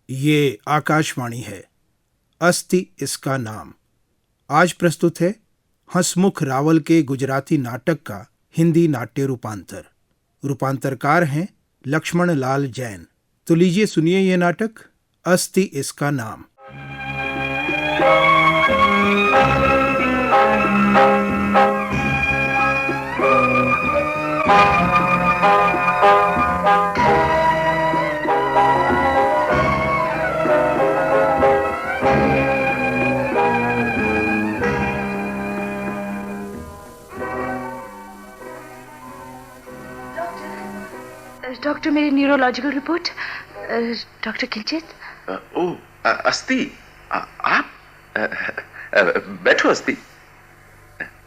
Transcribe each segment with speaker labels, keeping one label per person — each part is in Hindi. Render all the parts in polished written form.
Speaker 1: ये आकाशवाणी है। अस्ति इसका नाम। आज प्रस्तुत है हंसमुख रावल के गुजराती नाटक का हिंदी नाट्य रूपांतर। रूपांतरकार हैं लक्ष्मण लाल जैन। तो लीजिए सुनिए ये नाटक अस्ति इसका नाम।
Speaker 2: डॉक्टर, मेरी न्यूरोलॉजिकल रिपोर्ट। डॉक्टर किंचित।
Speaker 3: अस्ति, आप बैठो अस्ति।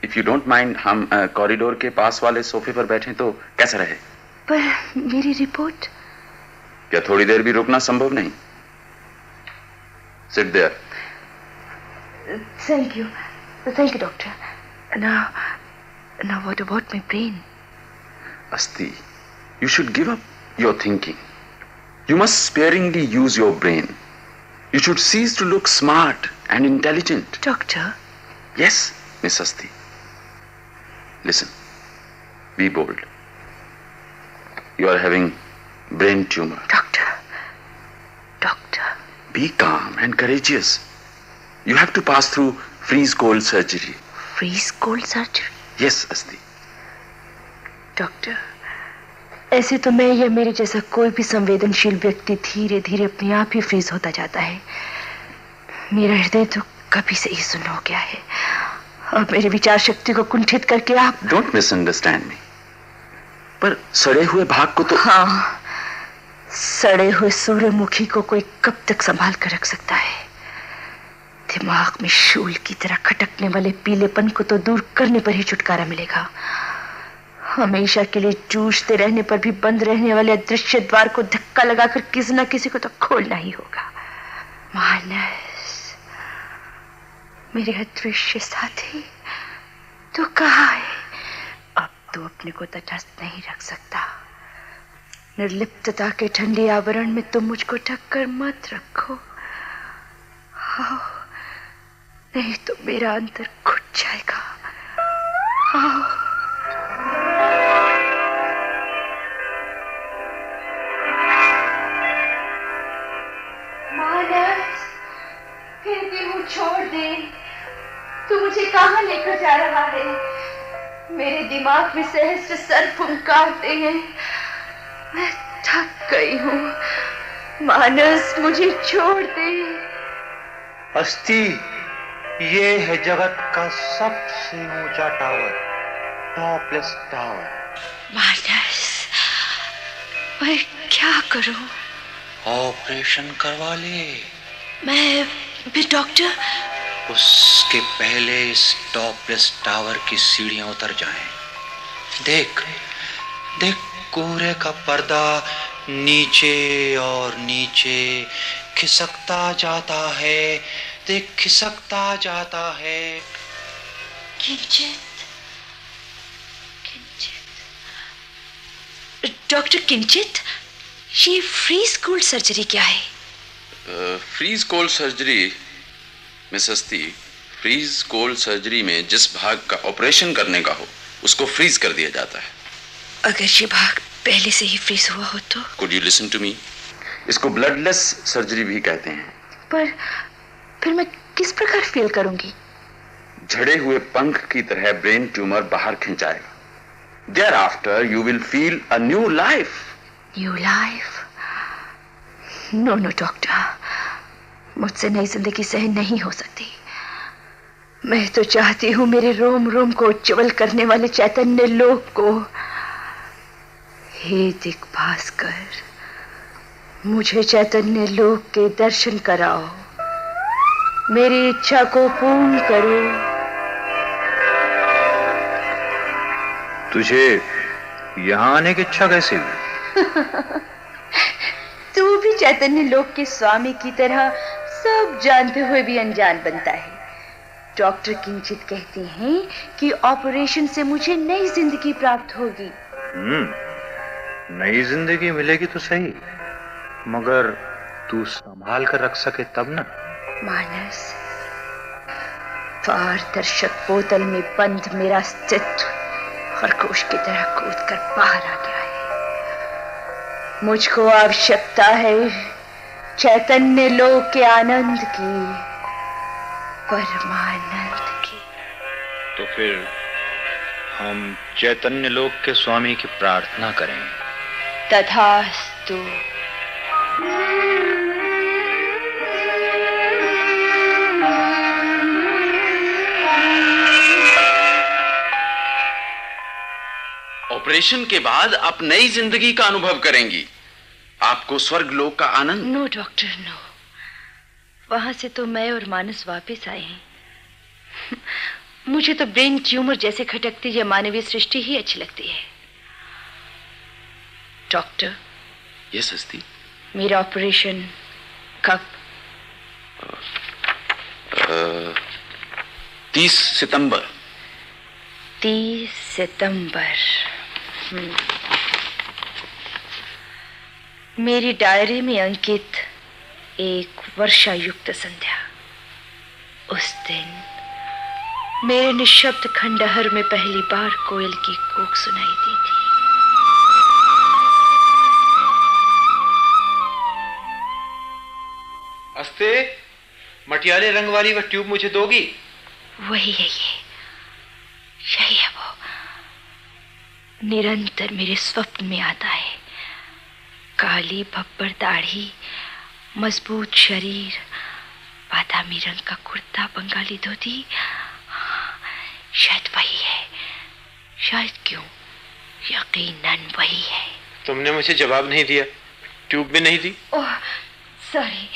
Speaker 3: इफ यू डोंट माइंड, हम कॉरिडोर के पास वाले सोफे पर बैठे तो कैसा रहे?
Speaker 2: पर मेरी रिपोर्ट।
Speaker 3: क्या थोड़ी देर भी रुकना संभव नहीं? Sit there.
Speaker 2: Thank you doctor. Now what about my brain?
Speaker 3: Asti, you should give up your thinking. You must sparingly use your brain. You should cease to look smart and intelligent.
Speaker 2: Doctor?
Speaker 3: Yes, Miss Asti. Listen, be bold. You are having brain tumor.
Speaker 2: Doctor.
Speaker 3: Be calm and courageous. You have to pass through freeze-cold surgery.
Speaker 2: Freeze-cold surgery?
Speaker 3: Yes, Asti.
Speaker 2: Doctor, ऐसे तो मैं या मेरे जैसा कोई भी संवेदनशील व्यक्ति धीरे धीरे अपने आप ही फ्रीज होता जाता है। मेरा हृदय तो कभी से ही सुन्न हो गया है और मेरी विचार शक्ति को कुंठित करके आप...
Speaker 3: डोंट मिसअंडरस्टैंड मी। पर सड़े हुए भाग को तो...
Speaker 2: हाँ, सड़े हुए सूर्यमुखी को कोई कब तक संभाल कर रख सकता है? दिमाग में शूल की तरह खटकने वाले पीलेपन को तो दूर करने पर ही छुटकारा मिलेगा। हमेशा के लिए जूझते रहने पर भी बंद रहने वाले अदृश्य द्वार को धक्का लगाकर किसी न किसी को तो खोलना ही होगा। मानस, मेरे अदृश्य साथी, तो कहाँ है? अब तो अपने को तटस्थ नहीं रख सकता। निर्लिप्तता के ठंडे आवरण में तुम मुझको ढककर मत रखो। आओ, नहीं तो मेरा अंतर घुट जाएगा। आओ। छोड़ दे, तू मुझे कहाँ लेकर जा रहा है? मेरे दिमाग में सहस्त्र सर फुंकारते हैं। मैं थक गई हूँ। मानस, मुझे छोड़ दे।
Speaker 4: अस्ति, ये है जगत का सबसे ऊंचा टावर, टॉपलेस टावर।
Speaker 2: मानस, मैं क्या करूं?
Speaker 4: ऑपरेशन करवा ले।
Speaker 2: मैं भी डॉक्टर?
Speaker 4: उसके पहले इस टॉपलेस टावर की सीढ़ियां उतर जाएं। देख कोहरे का पर्दा नीचे और नीचे खिसकता जाता है। देख, खिसकता जाता है।
Speaker 2: किंचित। डॉक्टर किंचित, ये फ्रीज कोल्ड सर्जरी क्या है?
Speaker 3: फ्रीज कोल्ड सर्जरी मिस अस्ति, फ्रीज कोल्ड सर्जरी में जिस भाग का ऑपरेशन करने का हो उसको फ्रीज कर दिया जाता है।
Speaker 2: अगर ये भाग पहले से ही फ्रीज हुआ हो तो?
Speaker 3: Could you listen to me? इसको ब्लडलेस सर्जरी भी कहते हैं।
Speaker 2: पर फिर मैं किस प्रकार फील करूंगी?
Speaker 3: झड़े हुए पंख की तरह ब्रेन ट्यूमर बाहर खिंचाएगा। Thereafter you will feel a new life.
Speaker 2: New life? No doctor, मुझसे नई जिंदगी सहन नहीं हो सकती। मैं तो चाहती हूँ मेरे रोम रोम को उज्ज्वल करने वाले चैतन्य लोक को। हे दिक्भास्कर, मुझे चैतन्य लोक के दर्शन कराओ। मेरी इच्छा को पूर्ण करो।
Speaker 4: तुझे यहाँ आने की इच्छा कैसे हुई?
Speaker 2: तू भी चैतन्य लोक के स्वामी की तरह सब जानते हुए भी अनजान बनता है। डॉक्टर किंचित कहते हैं कि ऑपरेशन से मुझे नई जिंदगी प्राप्त होगी।
Speaker 4: नई जिंदगी मिलेगी तो सही, मगर तू संभाल कर रख सके तब ना।
Speaker 2: मानस, पारदर्शक बोतल में बंद मेरा अस्तित्व खरगोश की तरह कूद कर बाहर आ गया है। मुझको आवश्यकता है चैतन्य लोक के आनंद की, परमानंद की।
Speaker 4: तो फिर हम चैतन्य लोक के स्वामी की प्रार्थना करें।
Speaker 2: तथास्तु।
Speaker 3: ऑपरेशन के बाद आप नई जिंदगी का अनुभव करेंगी। आपको स्वर्ग लोक का आनंद।
Speaker 2: No doctor, no. वहां से तो मैं और मानस वापस आए हैं। मुझे तो ब्रेन ट्यूमर जैसे खटकती ये मानवीय सृष्टि ही अच्छी लगती है। डॉक्टर।
Speaker 3: यस हस्ती।
Speaker 2: मेरा ऑपरेशन कब?
Speaker 3: 30 सितंबर।
Speaker 2: 30 सितंबर। मेरी डायरी में अंकित एक वर्षा युक्त संध्या। उस दिन मेरे निशब्द खंडहर में पहली बार कोयल की कूक सुनाई दी थी।
Speaker 5: अस्ते, मटियाले रंग वाली वह ट्यूब मुझे दोगी?
Speaker 2: वही है ये, यही है वो। निरंतर मेरे स्वप्न में आता है। काली भब्बर दाढ़ी, मजबूत शरीर, बादामी रंग का कुर्ता, बंगाली धोती। शायद वही है। शायद क्यों, यकीनन वही है।
Speaker 5: तुमने मुझे जवाब नहीं दिया, ट्यूब भी नहीं दी।
Speaker 2: Oh sorry.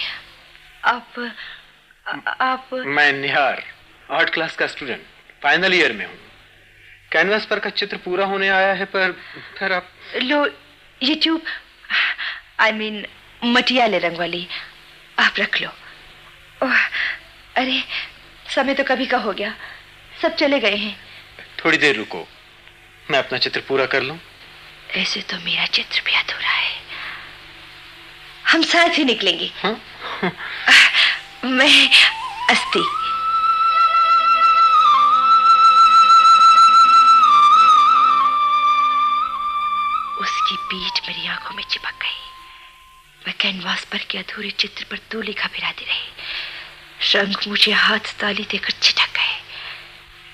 Speaker 2: आप
Speaker 5: मैं निहार, आर्ट क्लास का स्टूडेंट, फाइनल ईयर में हूँ। कैनवास पर का चित्र पूरा होने आया है, पर फिर आप
Speaker 2: लो ये ट्यूब, आई मीन मटियाले रंग वाली, आप रख लो। ओह अरे, समय तो कभी का हो गया, सब चले गए हैं।
Speaker 5: थोड़ी देर रुको, मैं अपना चित्र पूरा कर लूं।
Speaker 2: ऐसे तो मेरा चित्र भी अधूरा है। हम साथ ही निकलेंगे।
Speaker 5: हाँ?
Speaker 2: मैं अस्ति। उसकी पीठ मेरी आंखों में चिपक गई। मैं कैनवास पर के अधूरे चित्र पर तूलिका भिराती रही। रंग मुझे हाथ ताली देकर छिटक गए।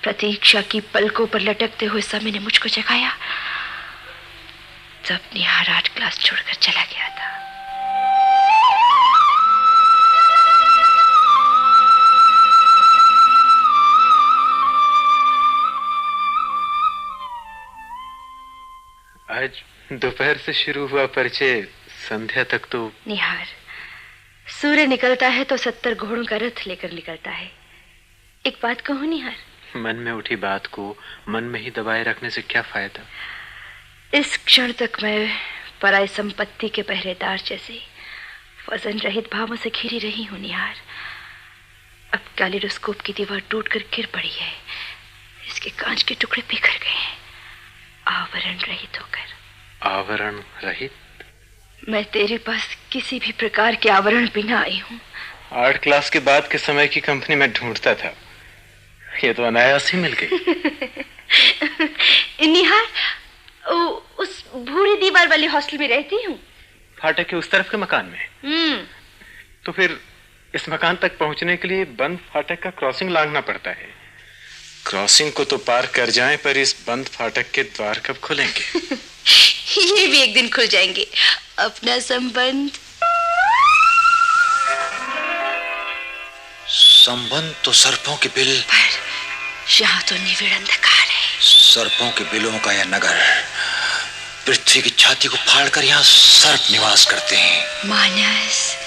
Speaker 2: प्रतीक्षा की पलकों पर लटकते हुए समय ने मुझको जगाया। तब निहार आर्ट क्लास छोड़कर चला गया था।
Speaker 5: आज दोपहर से शुरू हुआ परिचय संध्या तक तो।
Speaker 2: निहार, सूर्य निकलता है तो 70 घोड़ों का रथ लेकर निकलता है। एक बात कहूं निहार,
Speaker 5: मन में उठी बात को मन में ही दबाए रखने से क्या फायदा।
Speaker 2: इस क्षण तक मैं पराई संपत्ति के पहरेदार जैसे वजन रहित भावों से घिरी रही हूं निहार। अब कैलिडोस्कोप की दीवार टूटकर गिर पड़ी है। इसके कांच के टुकड़े बिखर गए हैं, आवरण रहित होकर।
Speaker 5: आवरण रहित?
Speaker 2: मैं तेरे पास किसी भी प्रकार के आवरण बिना आई हूं।
Speaker 5: आर्ट क्लास के बाद के समय की कंपनी में ढूंढता था, ये तो अनायास ही मिल गई।
Speaker 2: निहार, उस भूरी दीवार वाले हॉस्टल में रहती हूँ।
Speaker 5: फाटक के उस तरफ के मकान में? तो फिर इस मकान तक पहुंचने के लिए बंद फाटक का क्रॉसिंग लांघना पड़ता है। क्रॉसिंग को तो पार कर जाएं, पर इस बंद फाटक के द्वार कब खुलेंगे?
Speaker 2: ये भी एक दिन खुल जाएंगे। अपना संबंध
Speaker 6: तो सर्पों के बिल,
Speaker 2: पर यहाँ तो निविड़ अंधकार है।
Speaker 6: सर्पों के बिलों का यह नगर पृथ्वी की छाती को फाड़कर यहाँ सर्प निवास करते हैं।
Speaker 2: मानस,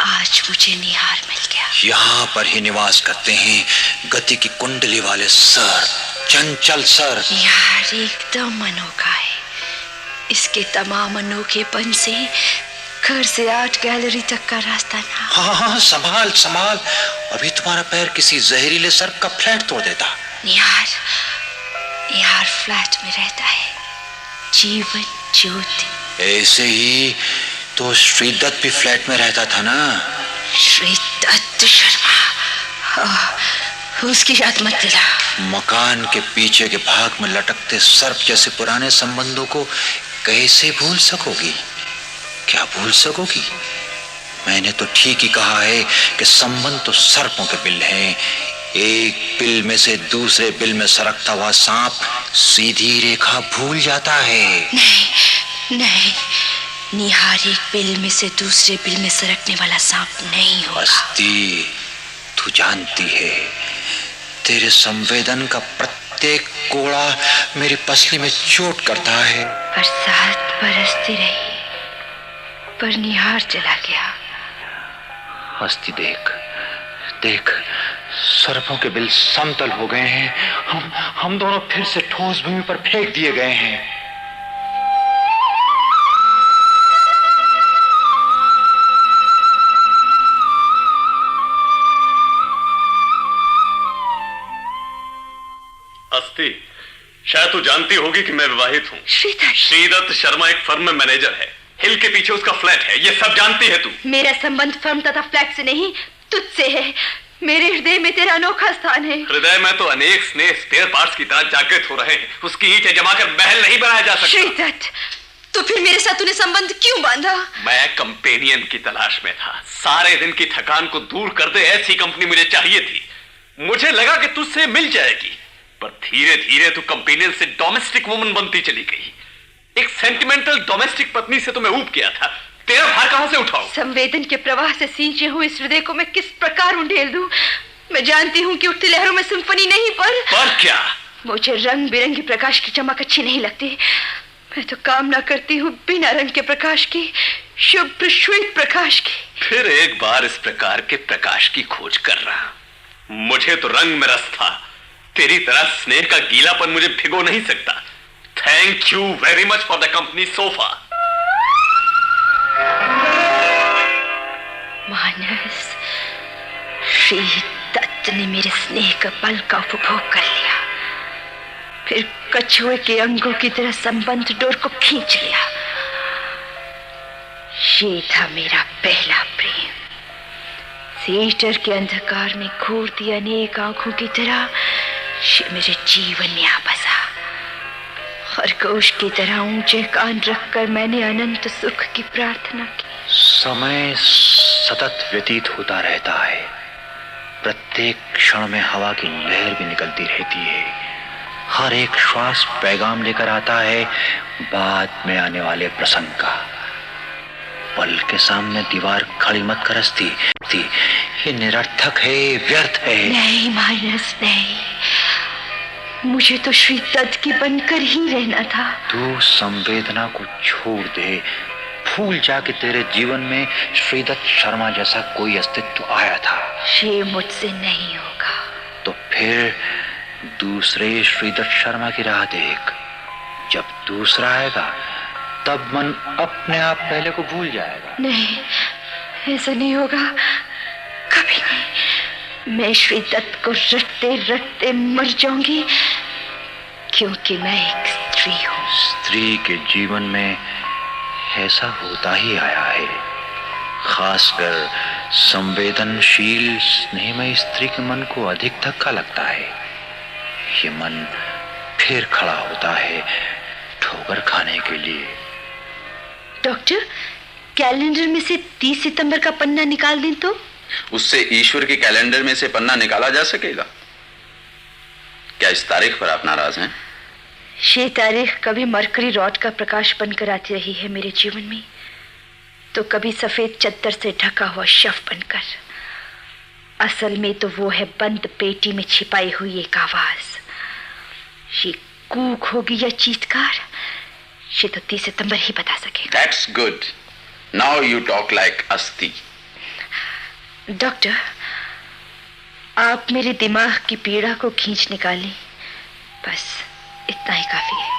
Speaker 2: आज मुझे निहार मिल गया।
Speaker 6: यहाँ पर ही निवास करते हैं गति की कुंडली वाले सर्प, चंचल सर्प।
Speaker 2: निहार एकदम अनोखा है। इसके तमाम अनोखेपन से घर से आर्ट गैलरी तक का रास्ता ना।
Speaker 6: हाँ, संभाल संभाल, अभी तुम्हारा पैर किसी जहरीले सर्प का फ्लैट तोड़ देता।
Speaker 2: निहार फ्लैट में रहता है जीवन ज्योति।
Speaker 6: ऐसे ही तो श्रीदत्त भी फ्लैट में रहता था ना?
Speaker 2: श्रीदत्त शर्मा, उसकी याद मत दिला।
Speaker 6: मकान के पीछे के भाग में लटकते सर्प जैसे पुराने संबंधों को कैसे भूल सकोगी? क्या भूल सकोगी? मैंने तो ठीक ही कहा है कि संबंध तो सर्पों के बिल हैं। एक बिल में से दूसरे बिल में सरकता हुआ सांप सीधी रेखा भूल जाता है।
Speaker 2: नहीं नहीं, निहार एक बिल में से दूसरे बिल में सरकने वाला सांप नहीं होगा।
Speaker 6: अस्थि, तू जानती है तेरे संवेदन का प्रत्येक कोड़ा मेरी पसली में चोट करता है।
Speaker 2: बरसात बरसती रही पर निहार चला गया।
Speaker 6: अस्थि, देख देख, सर्पों के बिल समतल हो गए हैं। हम दोनों फिर से ठोस भूमि पर फेंक दिए गए हैं।
Speaker 7: अस्थि, शायद तू जानती होगी कि मैं विवाहित हूँ। श्रीदत्त शर्मा एक फर्म में मैनेजर है। हिल के पीछे उसका फ्लैट है, ये सब जानती है तू।
Speaker 2: मेरा संबंध फर्म तथा फ्लैट से नहीं, तुझसे है। मेरे हृदय में तेरा अनोखा स्थान है।
Speaker 7: हृदय में तो अनेक स्नेह स्पेयर पार्ट्स की तरह जागृत हो रहे हैं। उसकी ईंटें जमाकर महल नहीं बनाया जा सकता।
Speaker 2: श्रीदत्त, तो फिर मेरे साथ तूने संबंध क्यों बांधा?
Speaker 7: मैं कंपेनियन की तलाश में था। सारे दिन की थकान को दूर कर दे ऐसी कंपनी मुझे चाहिए थी। मुझे लगा कि तुझसे मिल जाएगी, पर धीरे धीरे तू कंपेनियन से डोमेस्टिक वुमन बनती चली गई। एक सेंटिमेंटल डोमेस्टिक पत्नी से तो मैं ऊब गया था। तेरा भार कहां से उठाऊं?
Speaker 2: संवेदन के प्रवाह से सींचे हुए इस हृदय को मैं किस प्रकार उंडेल दूं? मैं जानती हूं कि उठती लहरों में सिंफनी नहीं, पर
Speaker 7: क्या?
Speaker 2: मुझे रंग बिरंगी प्रकाश की चमक अच्छी नहीं लगती। मैं तो कामना करती हूँ बिना रंग के प्रकाश की, शुभ्र श्वेत प्रकाश की।
Speaker 7: फिर एक बार इस प्रकार के प्रकाश की खोज कर रहा। मुझे तो रंग में रस था। तेरी तरह स्नेह का गीलापन मुझे भिगो नहीं सकता। Thank you very much for the company sofa.
Speaker 2: Manas, Shridatta ने मेरे स्नेह का पल का उपभोग कर लिया, फिर कछुए के अंगों की तरह संबंध डोर को खींच लिया। ये था मेरा पहला प्रेम। थिएटर के अंधकार में घूरती अनेक आंखों की तरह ये मेरे जीवन में आ बसा। खरगोश की तरह ऊंचे कान रखकर मैंने अनंत सुख की प्रार्थना की।
Speaker 6: समय सतत व्यतीत होता रहता है। प्रत्येक क्षण में हवा की लहर भी निकलती रहती है। हर एक श्वास पैगाम लेकर आता है बाद में आने वाले प्रसंग का। पल के सामने दीवार खड़ी मत कर अस्थि, ये निरर्थक है, व्यर्थ है।
Speaker 2: नहीं मानस, नहीं, मुझे तो श्रीदत्त की बनकर ही रहना था।
Speaker 6: तू संवेदना को छोड़ दे। भूल जा कि तेरे जीवन में श्रीदत्त शर्मा जैसा कोई अस्तित्व आया था।
Speaker 2: ये मुझसे नहीं होगा।
Speaker 6: तो फिर दूसरे श्रीदत्त शर्मा की राह देख। जब दूसरा आएगा तब मन अपने आप पहले को भूल जाएगा।
Speaker 2: नहीं, ऐसा नहीं होगा, कभी नहीं। मैं श्रीदत्त को रटते रटते मर जाऊंगी, क्योंकि मैं एक स्त्री हूँ।
Speaker 6: स्त्री के जीवन में ऐसा होता ही आया है। खासकर संवेदनशील स्नेहमय स्त्री के मन को अधिक धक्का लगता है। ये मन फिर खड़ा होता है ठोकर खाने के लिए।
Speaker 2: डॉक्टर, कैलेंडर में से 30 सितंबर का पन्ना निकाल दें तो?
Speaker 3: उससे ईश्वर के कैलेंडर में से पन्ना निकाला जा सकेगा क्या? इस तारीख पर आप नाराज हैं?
Speaker 2: ये तारीख कभी मरकरी रॉड का प्रकाश बनकर आती रही है मेरे जीवन में, तो कभी सफेद चद्दर से ढका हुआ शव बनकर। असल में तो वो है बंद पेटी में छिपाई हुई एक आवाज। ये कूक होगी या चीत्कार, ये तो 30 सितंबर ही बता सकेगा।
Speaker 3: That's good. Now you talk like अस्थि।
Speaker 2: डॉक्टर, आप मेरे दिमाग की पीड़ा को खींच निकालें, बस इतना ही काफी है।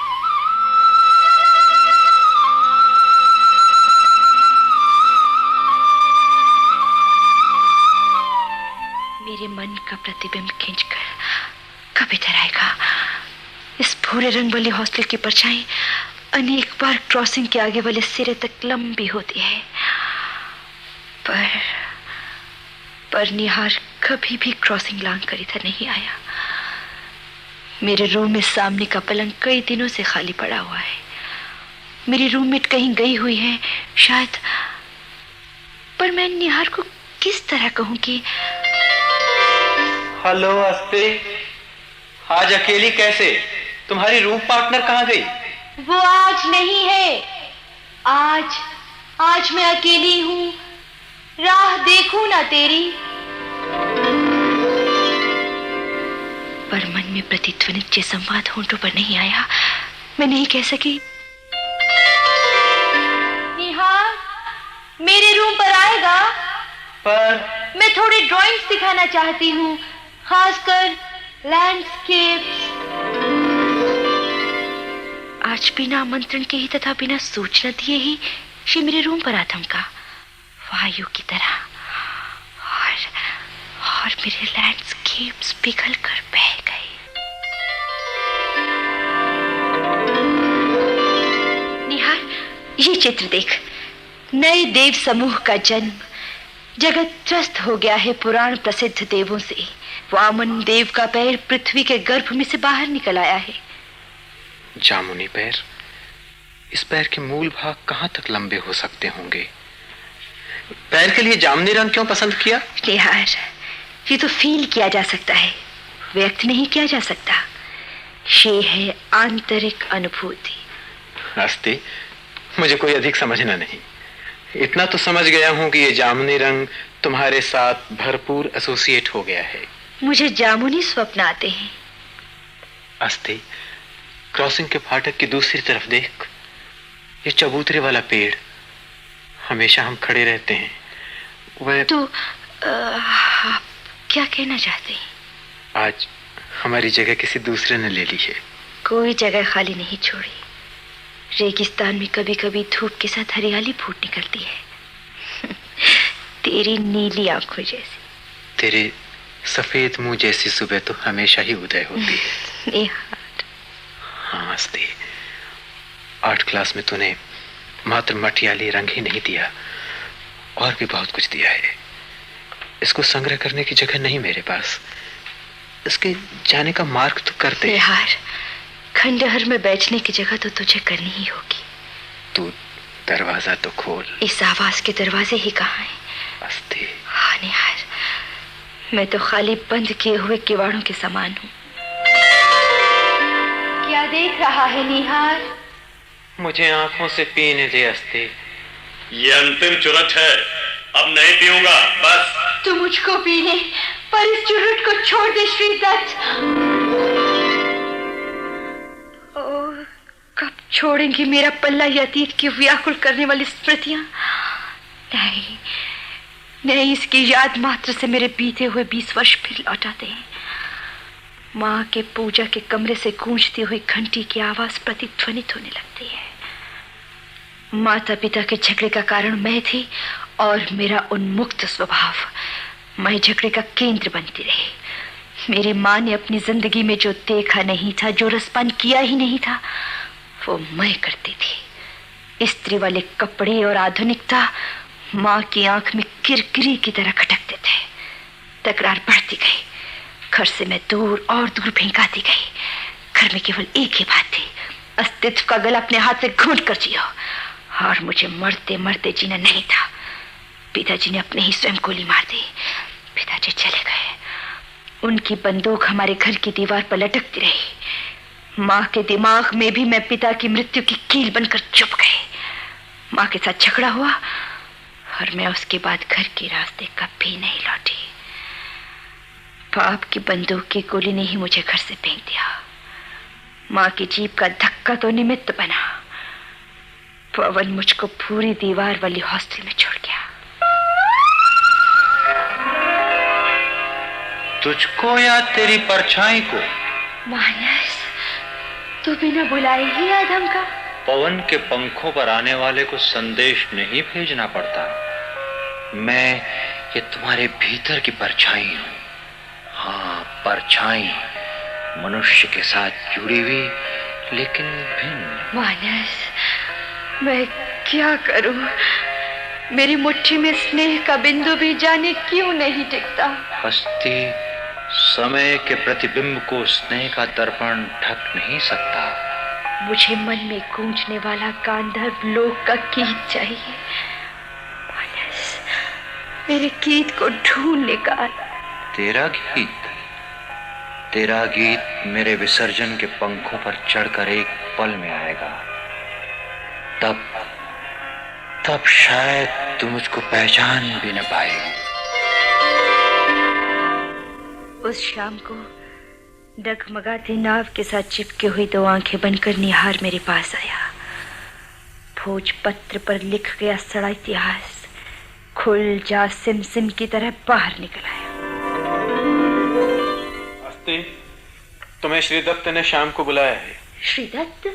Speaker 2: मेरे मन का प्रतिबिंब खींचकर कब इधर आएगा? इस भूरे रंग वाली हॉस्टल की परछाई अनेक बार क्रॉसिंग के आगे वाले सिरे तक लंबी होती है, पर निहार कभी भी क्रॉसिंग लांग कर इधर नहीं आया। मेरे रूम में सामने का पलंग कई दिनों से खाली पड़ा हुआ है। मेरी रूममेट कहीं गई हुई है शायद, पर मैं निहार को किस तरह कहूं कि
Speaker 5: हेलो अस्ते, आज अकेली कैसे? तुम्हारी रूम पार्टनर कहाँ गई?
Speaker 2: वो आज नहीं है। आज मैं अकेली हूँ। राह देखूं ना तेरी। पर मन में प्रतिध्वनित ये संवाद होंठों पर नहीं आया। मैं नहीं कह सकी। निहार, मेरे रूम पर आएगा?
Speaker 5: पर
Speaker 2: मैं थोड़ी ड्राइंग्स दिखाना चाहती हूँ, खासकर लैंडस्केप्स। आज बिना आमंत्रण के ही तथा बिना सूचना दिए ही ये मेरे रूम पर आधमका वायु की तरह, और मेरे लैंडस्केप्स पिघल कर बह गए। निहार, ये चित्र देख। नए देव समूह का जन्म। जगत त्रस्त हो गया है पुराण प्रसिद्ध देवों से। वामन देव का पैर पृथ्वी के गर्भ में से बाहर निकल आया है।
Speaker 5: जामुनी पैर? इस पैर के मूल भाग कहाँ तक लंबे हो सकते होंगे? पैर के लिए जामुनी रंग क्यों पसंद किया?
Speaker 2: निहार, ये तो फील किया जा सकता है, व्यक्त नहीं किया जा सकता। ये है आंतरिक अनुभूति।
Speaker 5: अस्ति, मुझे कोई अधिक समझना नहीं। इतना तो समझ गया हूं कि ये जामुनी रंग तुम्हारे साथ भरपूर एसोसिएट हो गया है।
Speaker 2: मुझे जामुनी स्वप्न आते हैं।
Speaker 5: अस्ति, क्रॉसिंग के फाटक की दूसरी तरफ देख। ये चबूतरे वाला पेड़, हमेशा हम खड़े रहते हैं। वह
Speaker 2: तो आप क्या कहना चाहते हैं?
Speaker 5: आज हमारी जगह किसी दूसरे ने ले ली है।
Speaker 2: कोई जगह खाली नहीं छोड़ी। रेगिस्तान में कभी कभी धूप के साथ हरियाली फूट निकलती है। तेरी नीली आंखों जैसी,
Speaker 5: तेरे सफेद मुंह जैसी सुबह तो हमेशा ही उदय होती है।
Speaker 2: निहार।
Speaker 5: हाँ अस्ति, 8 क्लास में तूने मात्र मटियाली रंग ही नहीं दिया, और भी बहुत कुछ दिया है। इसको संग्रह करने की जगह नहीं मेरे पास। इसके जाने का मार्ग तो कर दे।
Speaker 2: निहार, खंडहर में बैठने की जगह तो तुझे करनी ही होगी।
Speaker 5: तू दरवाजा तो खोल।
Speaker 2: इस आवाज के दरवाजे ही कहाँ हैं?
Speaker 5: अस्ति।
Speaker 2: हाँ निहार, मैं तो खाली बंद किए हुए किवाड़ों के समान हूँ। क्या देख रहा है निहार?
Speaker 5: मुझे आंखों से पीने दे अस्ति।
Speaker 7: ये अंतिम चुरट है, अब नहीं पीऊंगा, बस।
Speaker 2: तू मुझको पीने, पर इस चुरुट को छोड़ दे श्रीदत्त। कब छोड़ेंगी मेरा पल्ला ये अतीत की व्याकुल करने वाली स्मृतियां? नहीं, इसकी याद मात्र से मेरे बीते हुए 20 वर्ष फिर लौट आते हैं। माँ के पूजा के कमरे से गूंजती हुई घंटी की आवाज प्रतिध्वनित होने लगती है। माता पिता के झगड़े का कारण मैं थी, और मेरा उन्मुक्त स्वभाव। मैं झगड़े का केंद्र बनती रही। मेरी माँ ने अपनी जिंदगी में जो देखा नहीं था, जो रसपान किया ही नहीं था, वो मैं करती थी। स्त्री वाले कपड़े और आधुनिकता माँ की आंख में किरकिरी की तरह खटकते थे। तकरार बढ़ती गई। घर से मैं दूर और दूर फेंकाती गई। घर में केवल एक ही बात थी, अस्तित्व का गला अपने हाथ से घूंट कर जियो, और मुझे मरते मरते जीना नहीं था। पिताजी ने अपने ही स्वयं गोली मार दी। पिताजी चले गए। उनकी बंदूक हमारे घर की दीवार पर लटकती रही। माँ के दिमाग में भी मैं पिता की मृत्यु की कील बनकर चुप गई। माँ के साथ झगड़ा हुआ, और मैं उसके बाद घर के रास्ते कभी नहीं लौटी। बाप की बंदूक की गोली ने ही मुझे घर से फेंक दिया। माँ की जीभ का धक्का तो निमित्त बना। पवन मुझको पूरी दीवार वाली हॉस्टल में छोड़ गया।
Speaker 6: तुझको या तेरी परछाई को?
Speaker 2: मानस, तू बिना बुलाए ही आधम का?
Speaker 6: पवन के पंखों पर आने वाले को संदेश नहीं भेजना पड़ता। मैं ये तुम्हारे भीतर की परछाई हूं। हाँ, परछाई, मनुष्य के साथ जुड़ी हुई लेकिन भिन्न।
Speaker 2: मानस, मैं क्या करूं? मेरी मुट्ठी में स्नेह का बिंदु भी जाने क्यों नहीं टिकता।
Speaker 6: हस्ती, समय के प्रतिबिंब को स्नेह का दर्पण ढक नहीं सकता।
Speaker 2: मुझे मन में गूंजने वाला गांधर्व लोक का गीत चाहिए। मानस, मेरे गीत को ढूंढ निकाल।
Speaker 6: तेरा गीत मेरे विसर्जन के पंखों पर चढ़कर एक पल में आएगा। तब शायद तू मुझको पहचान भी न पाएगी।
Speaker 2: उस शाम को डगमगाती नाव के साथ चिपके हुई 2 आंखें बनकर निहार मेरे पास आया। भोजपत्र पर लिख गया सड़ा इतिहास खुल जा सिम की तरह बाहर निकल आया।
Speaker 5: अस्ति, तुम्हें श्रीदत्त ने शाम को बुलाया है।
Speaker 2: श्रीदत्त?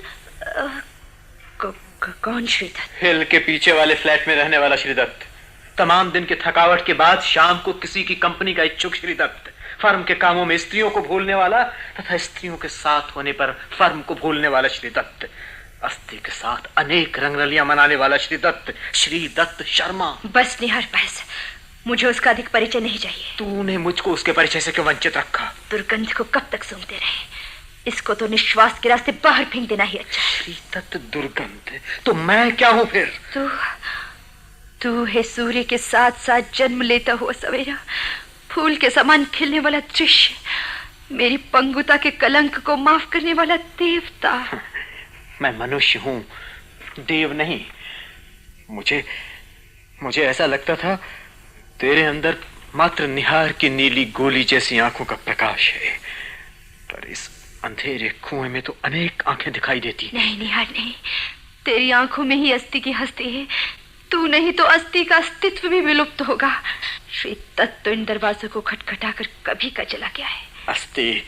Speaker 2: कौन श्रीदत्त?
Speaker 5: हिल के पीछे वाले फ्लैट में रहने वाला श्रीदत्त। तमाम दिन की थकावट के बाद शाम को किसी की कंपनी का इच्छुक श्रीदत्त। फर्म के कामों में स्त्रियों को भूलने वाला तथा स्त्रियों के साथ होने पर फर्म को भूलने वाला श्रीदत्त। अस्ति के साथ अनेक रंगरलियां मनाने वाला श्रीदत्त शर्मा।
Speaker 2: बस निहार, बस। मुझे उसका अधिक परिचय नहीं चाहिए।
Speaker 5: तूने मुझको उसके परिचय से क्यों वंचित रखा? दुर्गंध
Speaker 2: को कब तक सूंघते रहे? इसको तो निश्वास के रास्ते बाहर फेंक देना ही अच्छा।
Speaker 5: श्रीदत्त दुर्गंध, तो मैं क्या हूं फिर?
Speaker 2: तू है सूर्य के साथ साथ जन्म लेता हुआ सवेरा, फूल के समान खिलने वाला दृश्य, मेरी पंगुता के कलंक को माफ करने वाला देवता।
Speaker 5: मैं मनुष्य हूं, देव नहीं। मुझे ऐसा लगता था तेरे अंदर मात्र निहार की नीली गोली जैसी आंखों का प्रकाश है, पर इस अंधेरे कुएं में तो अनेक आंखें दिखाई देती।
Speaker 2: नहीं निहार, नहीं। तेरी आंखों में ही अस्ति की हस्ती है। तू नहीं तो अस्ति का अस्तित्व भी विलुप्त होगा। श्रीदत्त तो इन दरवाजों को खटखटाकर कभी का चला गया है।
Speaker 5: अस्ति,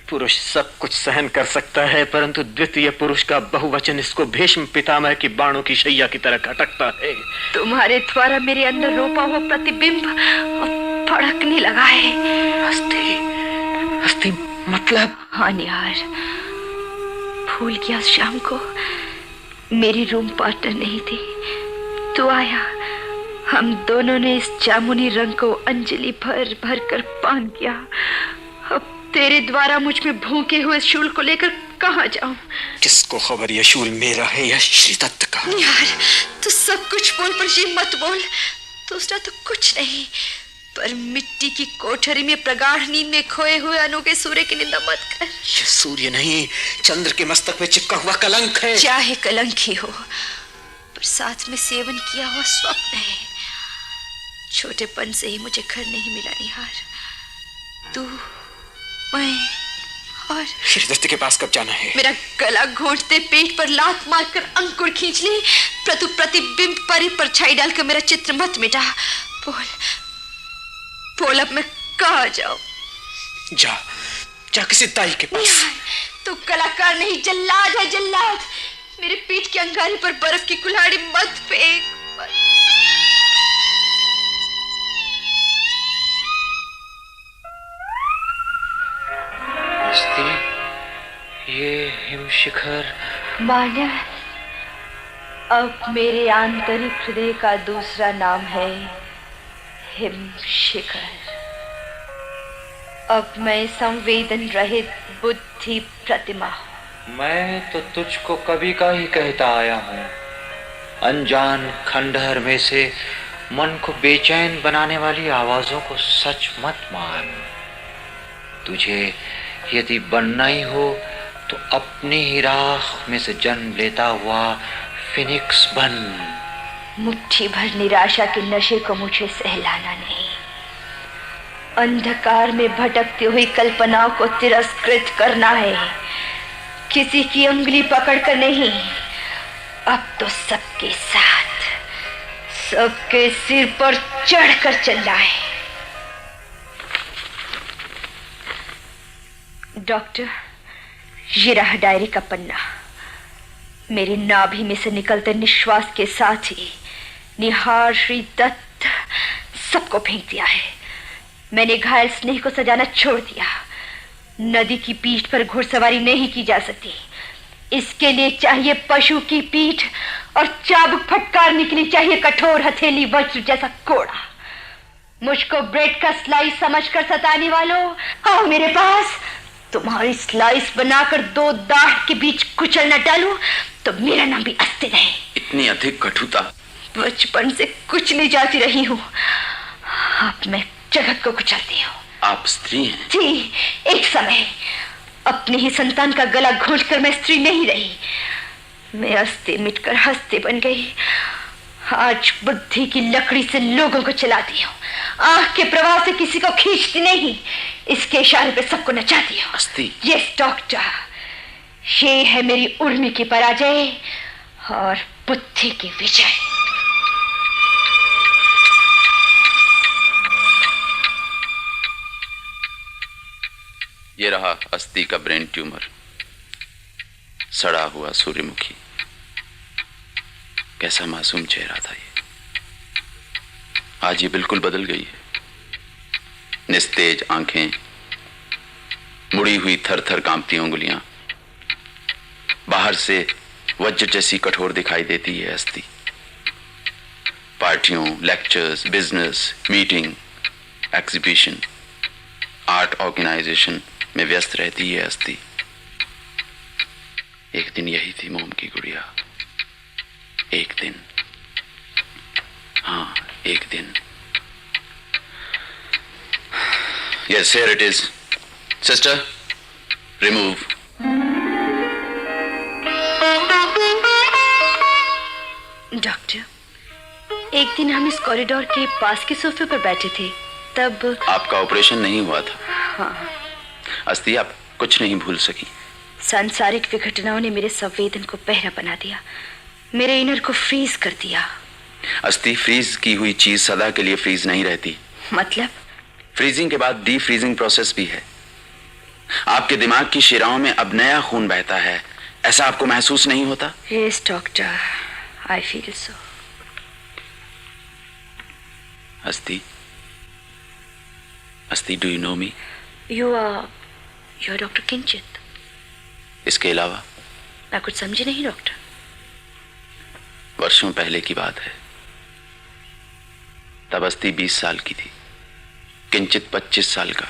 Speaker 5: पुरुष सब कुछ सहन कर सकता है, परंतु द्वितीय पुरुष का बहुवचन इसको भीष्म पितामह की बाणों की शैया की तरह खटकता है।
Speaker 2: तुम्हारे द्वारा मेरे अंदर रोपा हुआ प्रतिबिंब फड़कने लगा है।
Speaker 5: अस्ति मतलब?
Speaker 2: हाँ निहार, भूल गया शाम को मेरी रूम पार्टनर नहीं थी। तू आया, हम दोनों ने इस जामुनी रंग को अंजलि भर भर कर पान किया। अब तेरे द्वारा मुझ में भूखे हुए शूल को लेकर कहाँ जाऊं?
Speaker 5: किसको खबर यह शूल मेरा है या श्रीदत्त का?
Speaker 2: यार, तू सब कुछ बोल पर ये मत बोल। दूसरा तो कुछ नहीं, पर मिट्टी की कोठरी में प्रगाढ़ नींद में खोए हुए अनोखे सूर्य की निंदा मत कर।
Speaker 5: यह सूर्य नहीं, चंद्र के मस्तक में चिपका हुआ कलंक है।
Speaker 2: चाहे कलंक ही हो, पर साथ में सेवन किया हुआ स्वप्न है। छोटेपन से ही मुझे घर नहीं मिला निहार। तू, मैं और
Speaker 5: श्रीदत्त के पास कब जाना है?
Speaker 2: मेरा गला घोंटते पेट पर लात मारकर अंकुर खींच ले, प्रतिबिंब पर परछाई डालकर मेरा चित्र मत मिटा। बोल अब मैं कहाँ जाऊं?
Speaker 5: जा किसी दाई के पास।
Speaker 2: तू कलाकार नहीं, जल्लाद है, जल्लाद। मेरे पीठ के अंगारे पर बर्फ की कुल्हाड़ी मत फेंक।
Speaker 6: ये हिमशिखर
Speaker 2: मानस, अब मेरे आंतरिक हृदय का दूसरा नाम है हिमशिखर। अब मैं संवेदन रहित बुद्धि प्रतिमा।
Speaker 6: मैं तो तुझको कभी का ही कहता आया हूँ, अनजान खंडहर में से मन को बेचैन बनाने वाली आवाजों को सच मत मान। तुझे यदि बनना ही हो तो अपनी ही राह में से जन्म लेता हुआ फिनिक्स बन।
Speaker 2: मुट्ठी भर निराशा के नशे को मुझे सहलाना नहीं, अंधकार में भटकती हुई कल्पनाओं को तिरस्कृत करना है, किसी की उंगली पकड़कर नहीं। अब तो सबके साथ, सबके सिर पर चढ़कर चलना है। डॉक्टर, ये रहा डायरी का पन्ना। मेरी नाभि में से निकलते निश्वास के साथ ही निहार, श्रीदत्त सबको फेंक दिया है। मैंने घायल स्नेह को सजाना छोड़ दिया। नदी की पीठ पर घुड़सवारी नहीं की जा सकती। इसके लिए चाहिए पशु की पीठ और चाबुक फटकारने के लिए चाहिए कठोर हथेली वज्र जैसा कोड़ा। मुझको ब्रेड का स्लाइस समझकर सताने वालों, आओ मेरे पास। तुम्हारी स्लाइस बनाकर दो दाढ़ के बीच कुचल न डालूं तो मेरा नाम भी अस्ती नहीं।
Speaker 3: इतनी अधिक कटुता।
Speaker 2: बचपन से कुचली जाती रही हूँ, अब मैं जगत को कुचलती हूँ।
Speaker 3: आप स्त्री हैं?
Speaker 2: जी, एक समय अपनी ही संतान का गला घोंटकर मैं स्त्री नहीं रही। मैं अस्ती मिटकर हस्ती बन गई। आज बुद्धि की लकड़ी से लोगों को चलाती हूँ, आंख के प्रवाह से किसी को खींचती नहीं, इसके इशारे पे सबको नचाती हूँ।
Speaker 3: अस्ती।
Speaker 2: यस डॉक्टर, ये है मेरी उर्मी की पराजय और बुद्धि की विजय।
Speaker 3: ये रहा अस्ती का ब्रेन ट्यूमर, सड़ा हुआ सूर्यमुखी। कैसा मासूम चेहरा था ये, आज ये बिल्कुल बदल गई है। निस्तेज आंखें, मुड़ी हुई थर थर कांपती उंगलियां, बाहर से वज्र जैसी कठोर दिखाई देती है अस्ती। पार्टियों, lectures, business, meeting, exhibition, art organisation में व्यस्त रहती है अस्ती। एक दिन यही थी मोम की गुड़िया, एक दिन, हाँ एक दिन। Yes, here it is. Sister, remove.
Speaker 2: Doctor, एक दिन हम इस कॉरिडोर के पास के सोफे पर बैठे थे, तब
Speaker 3: आपका ऑपरेशन नहीं हुआ था।
Speaker 2: हाँ।
Speaker 3: अस्ती, आप कुछ नहीं भूल सकी।
Speaker 2: सांसारिक विघटनाओं ने मेरे संवेदन को बहरा बना दिया, मेरे इनर को फ्रीज कर दिया।
Speaker 3: अस्ती, फ्रीज की हुई चीज सदा के लिए फ्रीज नहीं रहती।
Speaker 2: मतलब?
Speaker 3: फ्रीजिंग के बाद डी फ्रीजिंग प्रोसेस भी है। आपके दिमाग की शिराओं में अब नया खून बहता है, ऐसा आपको महसूस नहीं होता?
Speaker 2: Yes doctor, I feel so.
Speaker 3: Asti, Asti, do you know me?
Speaker 2: You are doctor Kinchit.
Speaker 3: इसके अलावा?
Speaker 2: मैं कुछ समझी नहीं डॉक्टर।
Speaker 3: वर्षों पहले की बात है, तब अस्ती 20 साल की थी, किंचित 25 साल का।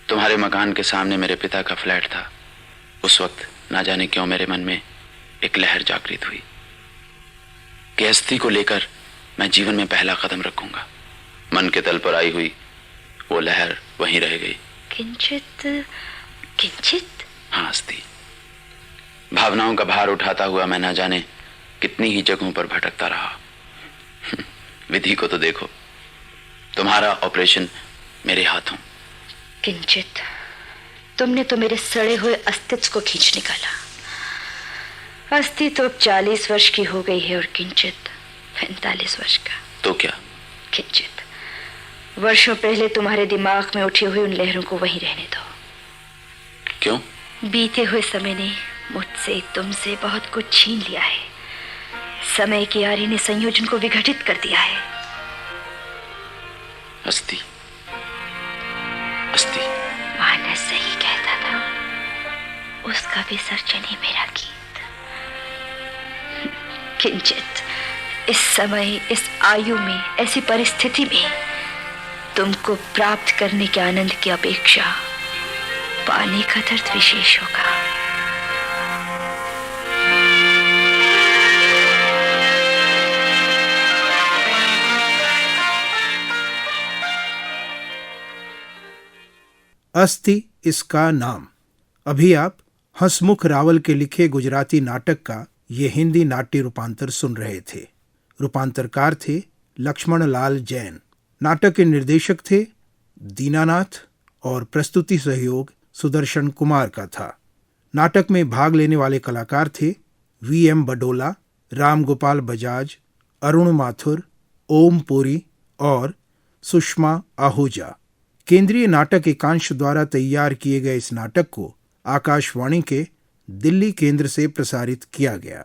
Speaker 3: तुम्हारे मकान के सामने मेरे पिता का फ्लैट था। उस वक्त ना जाने क्यों मेरे मन में एक लहर जागृत हुई कि अस्ती को लेकर मैं जीवन में पहला कदम रखूंगा। मन के तल पर आई हुई वो लहर वहीं रह गई।
Speaker 2: किंचित? किंचित?
Speaker 3: हाँ अस्ती, भावनाओं का भार उठाता हुआ मैं ना जाने कितनी ही जगहों पर भटकता रहा। विधि को तो देखो, तुम्हारा ऑपरेशन मेरे हाथों।
Speaker 2: किंचित, तुमने तो मेरे सड़े हुए अस्तित्व को खींच निकाला। अस्थि तो 40 वर्ष की हो गई है और किंचित 45 वर्ष का।
Speaker 3: तो क्या?
Speaker 2: किंचित, वर्षों पहले तुम्हारे दिमाग में उठी हुई उन लहरों को वहीं रहने दो।
Speaker 3: क्यों?
Speaker 2: बीते हुए समय ने मुझसे, तुमसे बहुत कुछ छीन लिया है। समय की आरी ने संयोजन को विघटित कर दिया है।
Speaker 3: अस्ती, अस्ती,
Speaker 2: मानस सही कहता था, उसका विसर्जन ही मेरा गीत। किंचित, इस समय, इस आयु में, ऐसी परिस्थिति में तुमको प्राप्त करने के आनंद की अपेक्षा पाने का दर्द विशेष होगा।
Speaker 1: अस्ति इसका नाम। अभी आप हंसमुख रावल के लिखे गुजराती नाटक का ये हिंदी नाट्य रूपांतर सुन रहे थे। रूपांतरकार थे लक्ष्मण लाल जैन। नाटक के निर्देशक थे दीनानाथ और प्रस्तुति सहयोग सुदर्शन कुमार का था। नाटक में भाग लेने वाले कलाकार थे वी.एम. बडोला, राम गोपाल बजाज, अरुण माथुर, ओम पुरी और सुषमा आहूजा। केंद्रीय नाटक एकांश द्वारा तैयार किए गए इस नाटक को आकाशवाणी के दिल्ली केंद्र से प्रसारित किया गया।